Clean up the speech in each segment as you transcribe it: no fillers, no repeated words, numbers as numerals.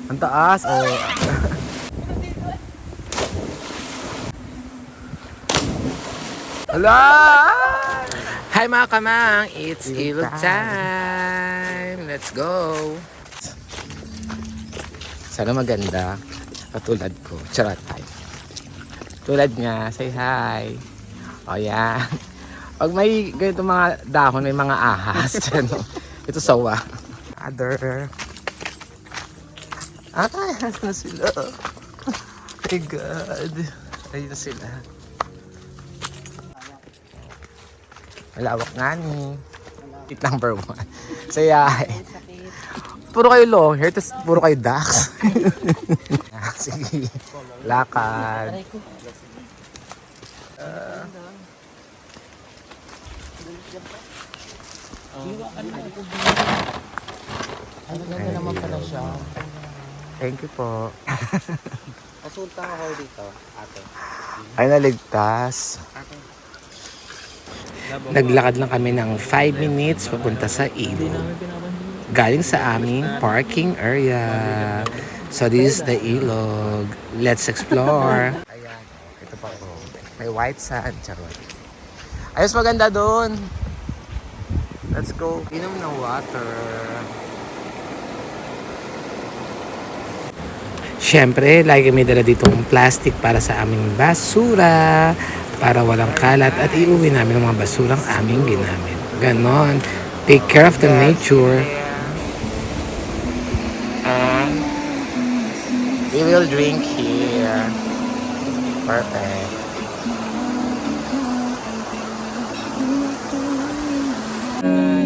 Ang taas, oh. Hala! Hi mga kamang! It's Ilog time! Let's go! Sana maganda. Katulad ko. Charot. Hi. Tulad nga. Say hi. O yan. Pag may ganito mga dahon, may mga ahas. Ito sawa. Other. Ahas na sila. My God. Ayun na sila. Malawak nga ni. It number 1. Say hi. Puro kayo long hair, tapos puro kayo ducks. Sige. Lakad. Ganda naman pala siya. Thank you po. Pasulta ako dito, ate. Ay, naligtas. Naglakad lang kami ng 5 minutes papunta sa Ilog. Galing sa aming parking area. So this is the Ilog. Let's explore. Ayan, ito pa po. May white sand. Charot. Ayos, maganda doon. Let's go. Inom ng water. Siyempre, lagi may dala ditong plastic para sa aming basura, para walang kalat at iuwi namin ang mga basurang aming ginamit. Ganon. Take care of the nature. And we will drink here. Perfect.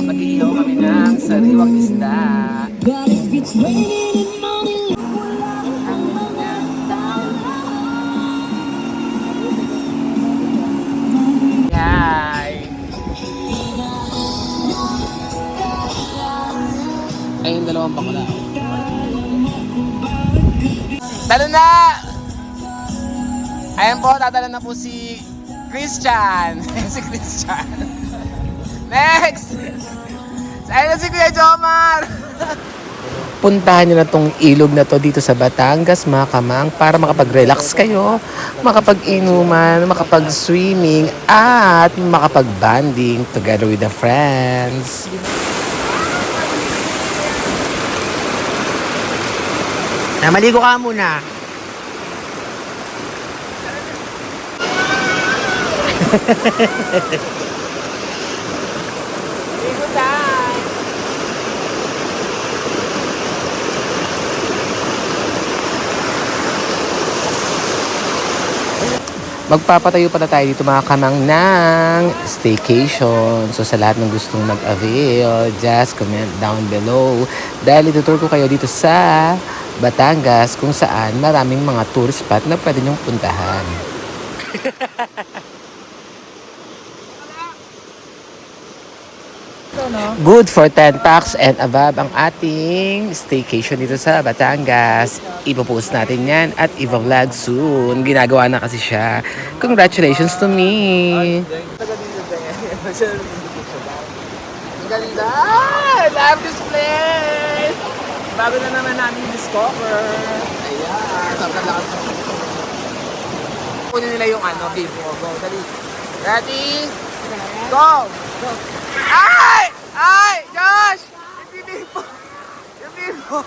Mag-iihaw kami ng sariwang isda. Ay, yung dalawang bakla. Talo na! Ayan po, tatalo na po si Christian. Si Christian. Next! Ayan na si Kuya Jomar! Puntahan nyo na tong ilog na to dito sa Batangas, mga kamang, para makapag-relax kayo, makapag-inuman, makapag-swimming, at makapag-banding together with the friends. Maligo ka muna. Ligo time. Magpapatayo pala tayo dito mga kamang ng staycation. So sa lahat ng gustong mag-avail, just comment down below. Dahil itutur ko kayo dito sa Batangas kung saan maraming mga tourist spot na pwede nyong puntahan. Good for 10 packs and above ang ating staycation dito sa Batangas. Ipopost natin yan at i-vlog soon. Ginagawa na kasi siya. Congratulations to me! Ang ganda! I love this place! Bago na naman namin discover. Ayan. Sobrang lakas ng kunin nila yung Vivo. Go, dali. Ready? Go! Go! Ay! Ay! Josh! Yung Vivo! Yung Vivo!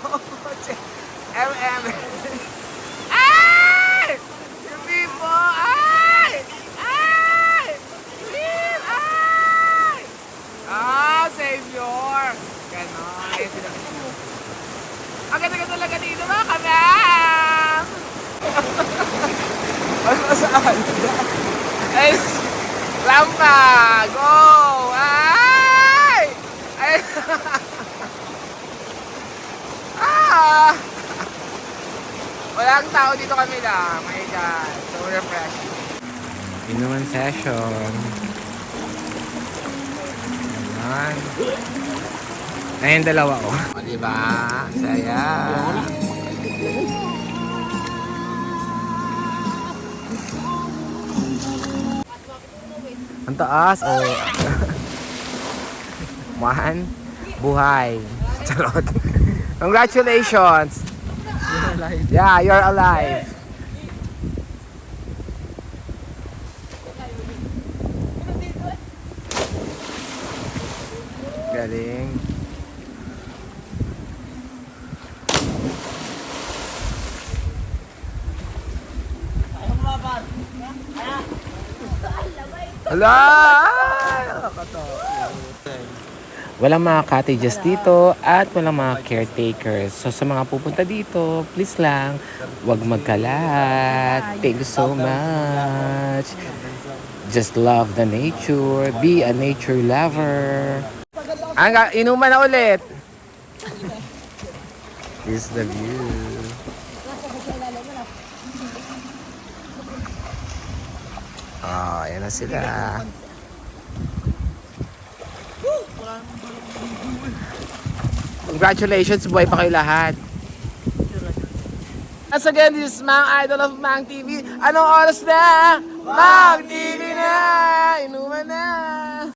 MM! Ay! Yung Vivo! Ay! Ay! Vivo! Ay! Ah, Savior! Ganon. Ayan sila. Ang ganda-ganda talaga dito mga kamang! Ano saan? Ay! Lampa! Go! Ay! Ay! Ah! Walang tao dito kami lang. My God. So refreshing. Inuman session. Ayan. Ayun, dalawa ko. O, diba? Saya. Ang taas, oh. One, buhay. Charot. Congratulations. alive. Yeah, you're alive. Galing. Hala! Walang mga cottages dito at walang mga caretakers. So sa mga pupunta dito, please lang, wag magkalat. Thank you so much. Just love the nature. Be a nature lover. Inuman na ulit. Here's the view. Oh, ayan na sila. Congratulations, buhay pa kayo lahat. Once again, this is Mang Idol of Mang TV. Anong oras na? Mang TV na! Inuman na!